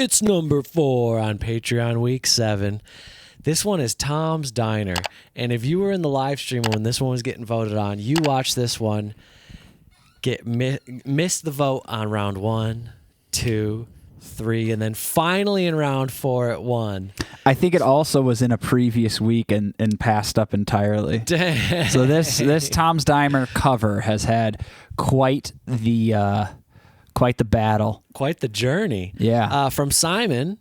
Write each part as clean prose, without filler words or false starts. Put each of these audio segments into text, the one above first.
It's number 4 on Patreon week 7. This one is Tom's Diner. And if you were in the live stream when this one was getting voted on, you watched this one, missed the vote on round 1, 2, 3, and then finally in round 4 it won. I think it also was in a previous week and passed up entirely. Dang. So this Tom's Diner cover has had quite the battle. Quite the journey. Yeah. From Simon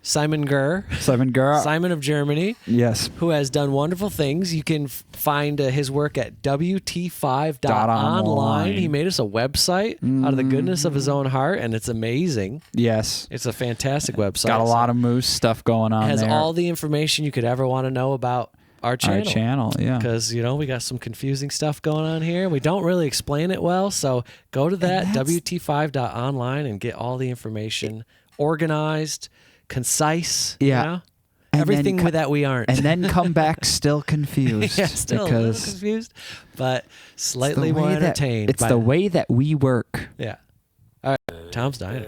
Gurr. Simon of Germany. Yes. Who has done wonderful things. You can find his work at wt5.online. He made us a website out of the goodness of his own heart, and it's amazing. Yes. It's a fantastic website. Got a lot of moose stuff going on there. Has all the information you could ever want to know about our channel. Yeah. Because, we got some confusing stuff going on here. We don't really explain it well, so go to that, wt5.online, and get all the information organized, concise. Yeah. Everything that we aren't. And then come back still confused. Yeah, still a little confused, but slightly more entertained. It's the way that we work. Yeah. All right, Tom's Diner.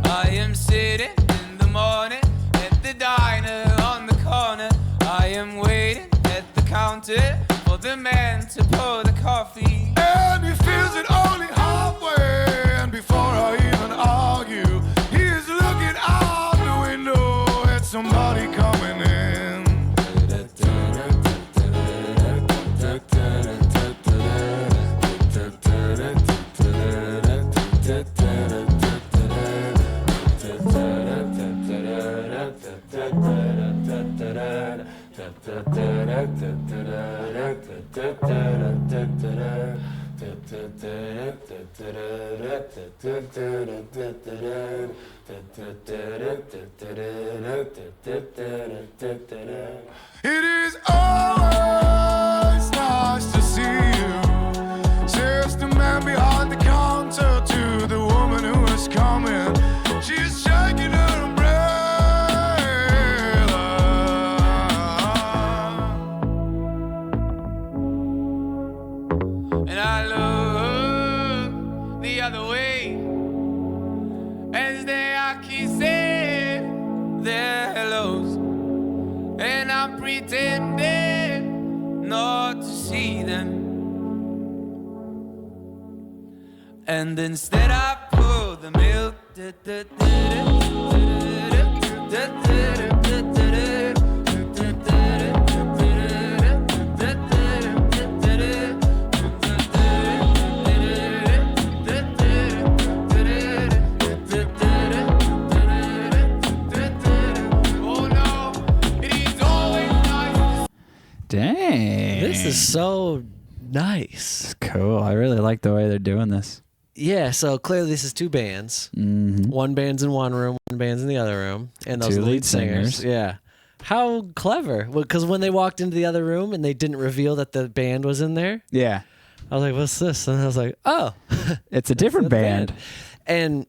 I am sitting in the morning at the diner on the corner. I am waiting at the counter for the man to pour the coffee. And he feels it only halfway. And before I even argue, he is looking out the window at somebody coming in. It is always nice to see you, says the man behind the counter to the woman who is coming. She's shaking her umbrella, And I look the other way as they are kissing their hellos, and I'm pretending not to see them. And instead I pour the milk. Dang. This is so nice. It's cool. I really like the way they're doing this. Yeah, so clearly this is two bands. Mm-hmm. One band's in one room, one band's in the other room. And those Two are lead singers. singers. Yeah. How clever. Because when they walked into the other room and they didn't reveal that the band was in there, Yeah. I was like, what's this? And I was like, oh. It's a different the band. And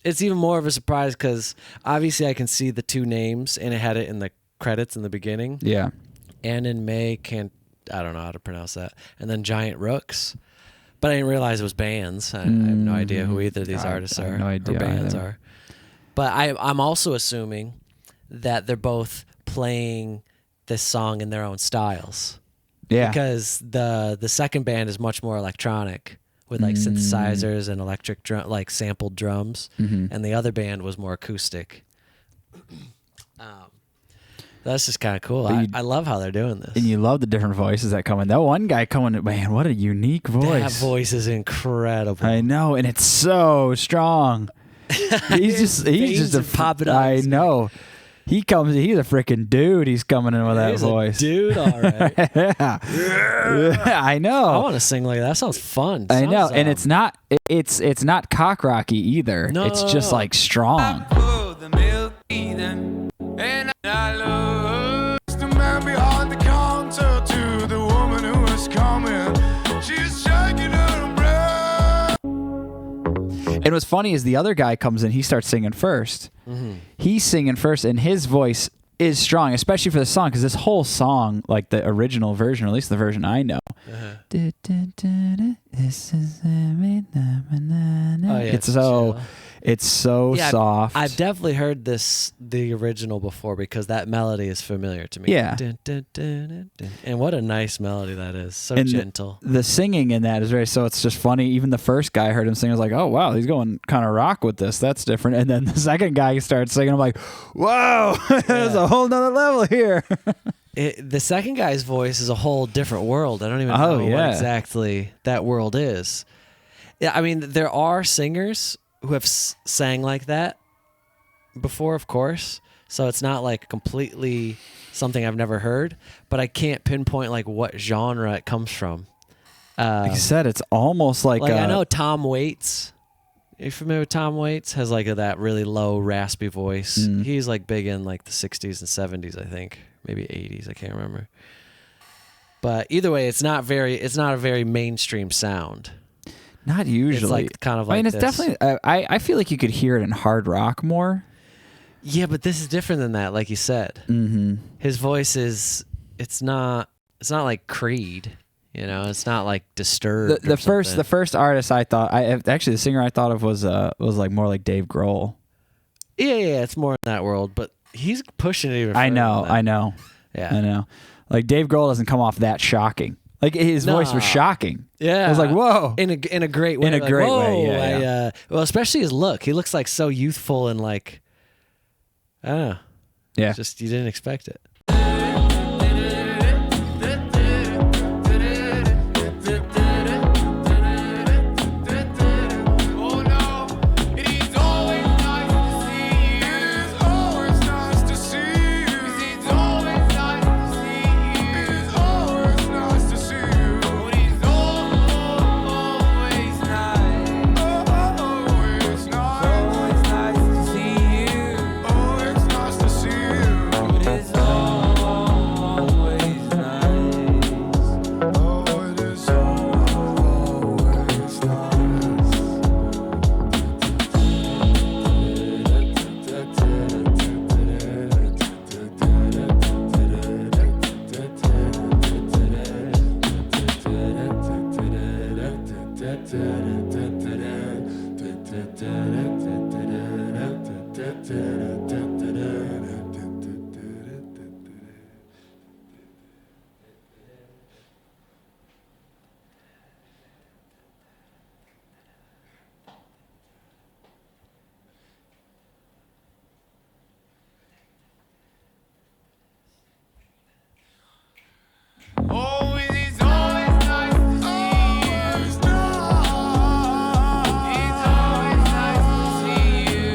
it's even more of a surprise because obviously I can see the two names and it had it in the credits in the beginning. Yeah. AnnenMayKantereit, I don't know how to pronounce that. And then Giant Rooks. But I didn't realize it was bands. I have no idea who either of these artists I are have no idea or bands either. are. But I'm also assuming that they're both playing this song in their own styles. Yeah. Because the second band is much more electronic with like synthesizers and electric drum, like sampled drums, and the other band was more acoustic. That's just kind of cool. I love how they're doing this. And you love the different voices that come in. That one guy coming, man, what a unique voice. That voice is incredible. I know, and it's so strong. He's just are popping out. I know. He's a freaking dude. He's coming in with that He's voice. a dude, all right. Yeah. I know. I want to sing like that. That sounds fun. I know, Sounds, and it's not cock rocky either. No, it's no, just no. like strong. For the milk then, and I love The man behind the counter to the woman who is coming. She's shaking her breath. And what's funny is the other guy comes in, he starts singing first. Mm-hmm. He's singing first, and his voice is strong, especially for the song, because this whole song, like the original version, or at least the version I know. This is Oh, yeah, it's so chill. it's so Yeah, soft. I've definitely heard the original before because that melody is familiar to me. Yeah. Dun, dun, dun, dun, dun. And what a nice melody that is. So And gentle. The singing in that is very, so it's just funny. Even the first guy I heard him sing, I was like, oh wow, he's going kind of rock with this. That's different. And then the second guy started singing, I'm like, whoa, there's a whole nother level here. The second guy's voice is a whole different world. I don't even Oh, know what yeah. exactly that world is. Yeah, I mean, there are singers who have sang like that before, of course. So it's not like completely something I've never heard, but I can't pinpoint like what genre it comes from. Like you said, it's almost like I know Tom Waits. Are you familiar with Tom Waits? Has like that really low, raspy voice. Mm. He's like big in like the 60s and 70s, I think. Maybe 80s, I can't remember. But either way, it's not a very mainstream sound. not usually. It's like kind of like I mean, it's this. definitely. I feel like you could hear it in hard rock more. Yeah, but this is different than that, like you said. Mm-hmm. His voice is it's not like Creed, you know, it's not like Disturbed. The first artist I thought actually the singer I thought of was like more like Dave Grohl. Yeah, it's more in that world, but he's pushing it even further I know. than that. Yeah. I know. Like Dave Grohl doesn't come off that shocking. Like his voice was Nah. shocking. Yeah, I was like, whoa. in a great way. In a like, great whoa, way, yeah. well, especially his look. He looks like so youthful and like, I don't know. Yeah. Just you didn't expect it. Oh no, it is always nice to see you. It's always nice to see you. It's always nice to see you. It's always nice to see you. But it's always nice. Oh, it's nice. Always nice to see you. Oh, it's nice to see you. But it's always nice. Oh, it is always nice. Oh, it is always nice to see you. It's nice. It's always nice to see you.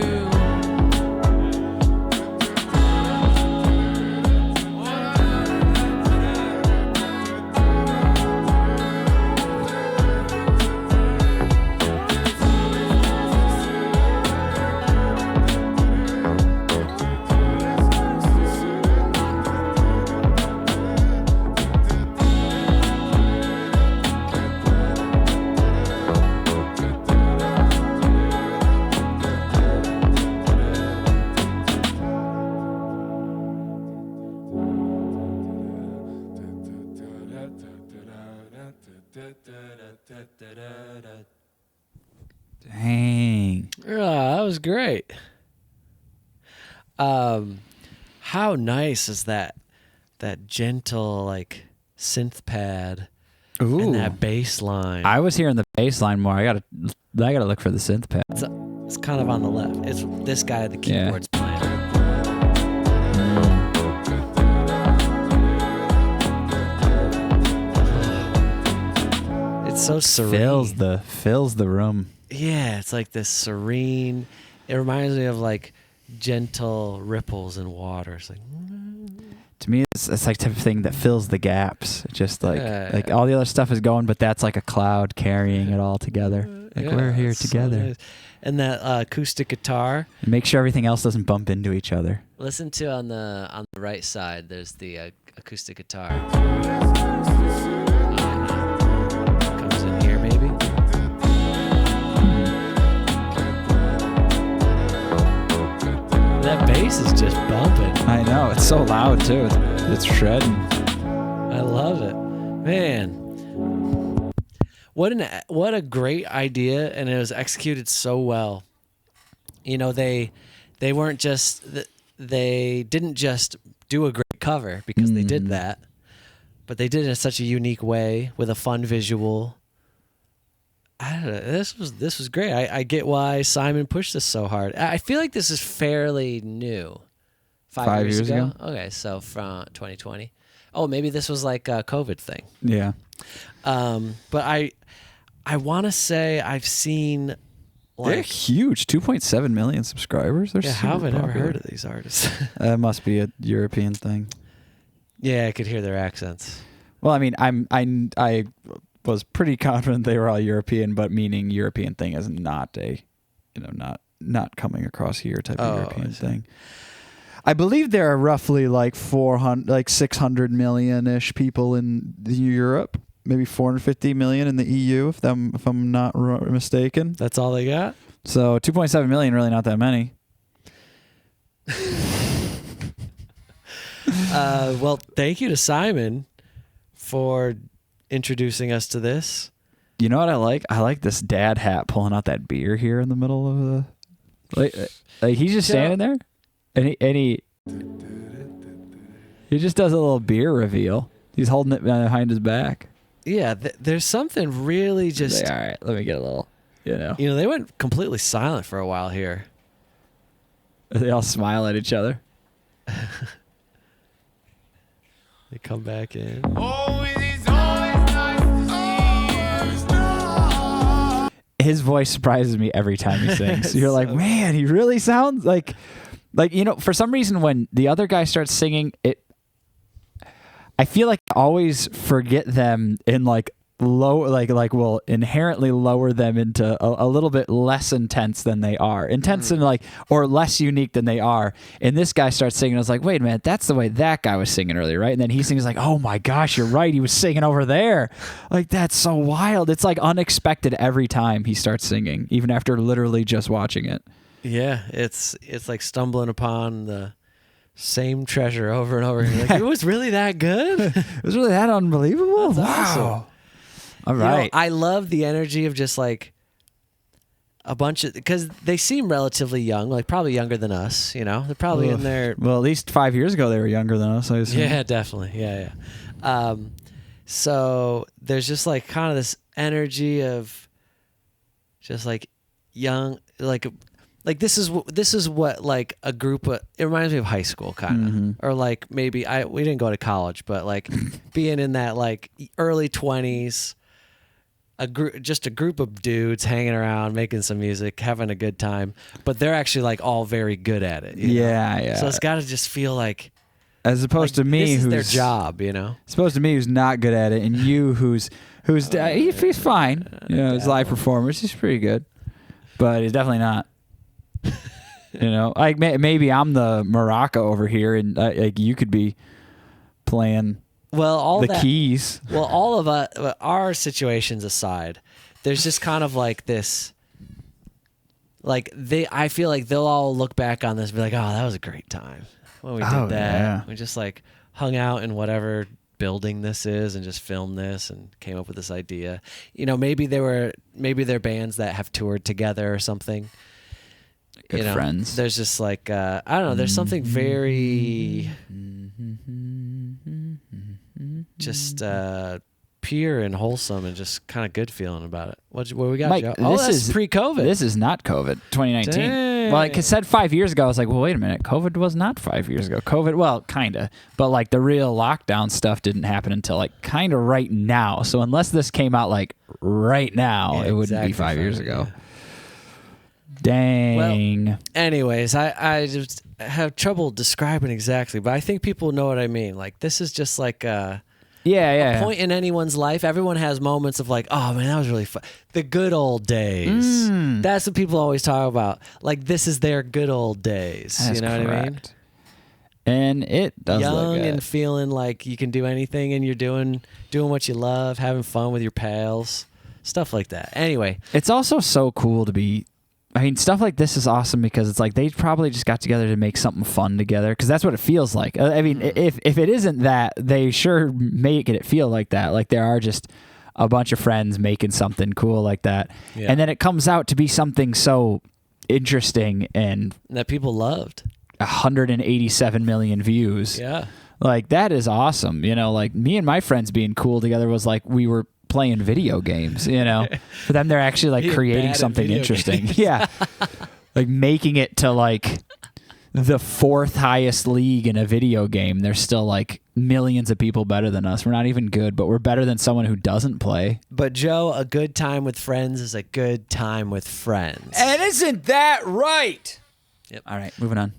Dang. That was great. How nice is that gentle like synth pad Ooh. and that bass line? I was hearing the bass line more. I gotta look for the synth pad. It's kind of on the left. It's this guy at the Yeah. keyboard's playing. It's so serene. Fills the room. Yeah, it's like this serene. It reminds me of like gentle ripples in water. It's like, To me, it's like the type of thing that fills the gaps. Just like Yeah. all the other stuff is going, but that's like a cloud carrying it all together. Like yeah, we're here it's so together. nice. And that acoustic guitar. And make sure everything else doesn't bump into each other. Listen to on the right side. There's the acoustic guitar. Comes in here maybe. That bass is just bumping. I know, it's so loud too. It's shredding. I love it, man. What a great idea, and it was executed so well. You know, they weren't just they didn't just do a great cover because they did that, but they did it in such a unique way with a fun visual. I don't know, this was great. I get why Simon pushed this so hard. I feel like this is fairly new. 5 years ago. Okay, so from 2020. Oh, maybe this was like a COVID thing. Yeah. But I want to say I've seen They're like huge. 2.7 million subscribers. They're how have I super never popular. heard of these artists? That must be a European thing. Yeah, I could hear their accents. Well, I mean, I was pretty confident they were all European, but meaning European thing is not a, not coming across here type of European thing. I believe there are roughly like 600 million-ish people in Europe, maybe 450 million in the EU, if I'm not mistaken. That's all they got? So 2.7 million, really not that many. Well, thank you to Simon for introducing us to this. You know what I like? I like this dad hat pulling out that beer here in the middle of the... Like he's just standing there, and he just does a little beer reveal. He's holding it behind his back. Yeah, there's something really just... All right, let me get a little, they went completely silent for a while here. They all smile at each other. They come back in. Oh, it is always nice to see you. His voice surprises me every time he sings. You're like, man, he really sounds like, for some reason when the other guy starts singing, I feel like I always forget them in like low, like will inherently lower them into a little bit less intense than they are. Intense and or less unique than they are. And this guy starts singing. I was like, wait a minute, that's the way that guy was singing earlier, right? And then he sings like, oh my gosh, you're right. He was singing over there. Like, that's so wild. It's like unexpected every time he starts singing, even after literally just watching it. Yeah, it's like stumbling upon the same treasure over and over. You're like, it was really that good? It was really that unbelievable? That's Wow. awesome. All right. I love the energy of just like a bunch of, because they seem relatively young, like probably younger than us, They're probably in their... Well, at least 5 years ago, they were younger than us, I assume. Yeah, definitely. Yeah. So there's just like kind of this energy of just like young, like this is what like a group of, it reminds me of high school kind of, or like maybe we didn't go to college, but like being in that like early 20s, just a group of dudes hanging around, making some music, having a good time, but they're actually like all very good at it. Yeah. So it's got to just feel like, as opposed to me, this is who's their job, As opposed to me, who's not good at it, and you, who's he's fine. His live performance, he's pretty good, but he's definitely not. Like maybe I'm the maraca over here, and like you could be playing keys. Well, all of our situations aside, there's just kind of like this. Like I feel like they'll all look back on this and be like, "Oh, that was a great time when we did that. Yeah. We just like hung out in whatever building this is and just filmed this and came up with this idea." Maybe they're bands that have toured together or something. Good friends. There's just like I don't know. There's something very just pure and wholesome and just kind of good feeling about it. What we got, Mike, Joe? Oh, this is pre-COVID. This is not COVID. 2019. Dang. Well, like it said 5 years ago. I was like, well, wait a minute. COVID was not 5 years ago. COVID, well, kind of, but like the real lockdown stuff didn't happen until like kind of right now. So unless this came out like right now, it wouldn't be 5 years ago. Dang. Anyways, I just have trouble describing exactly, but I think people know what I mean. Like, this is just like a point in anyone's life. Everyone has moments of like, oh man, that was really fun. The good old days. That's what people always talk about. Like, this is their good old days. That's you know what I mean? And it does Young look good. and feeling like you can do anything, and you're doing what you love, having fun with your pals, stuff like that. Anyway, It's also so cool to be. I mean, stuff like this is awesome because it's like they probably just got together to make something fun together because that's what it feels like. I mean, if it isn't that, they sure make it feel like that. Like there are just a bunch of friends making something cool like that. Yeah. And then it comes out to be something so interesting and that people loved. 187 million views. Yeah. Like that is awesome. You know, like me and my friends being cool together was like we were playing video games, you know. For them, they're actually like Being creating bad at something video interesting. games. Yeah. Like making it to like the 4th highest league in a video game. There's still like millions of people better than us. We're not even good, but we're better than someone who doesn't play. But Joe, a good time with friends is a good time with friends. And isn't that right? All right, moving on.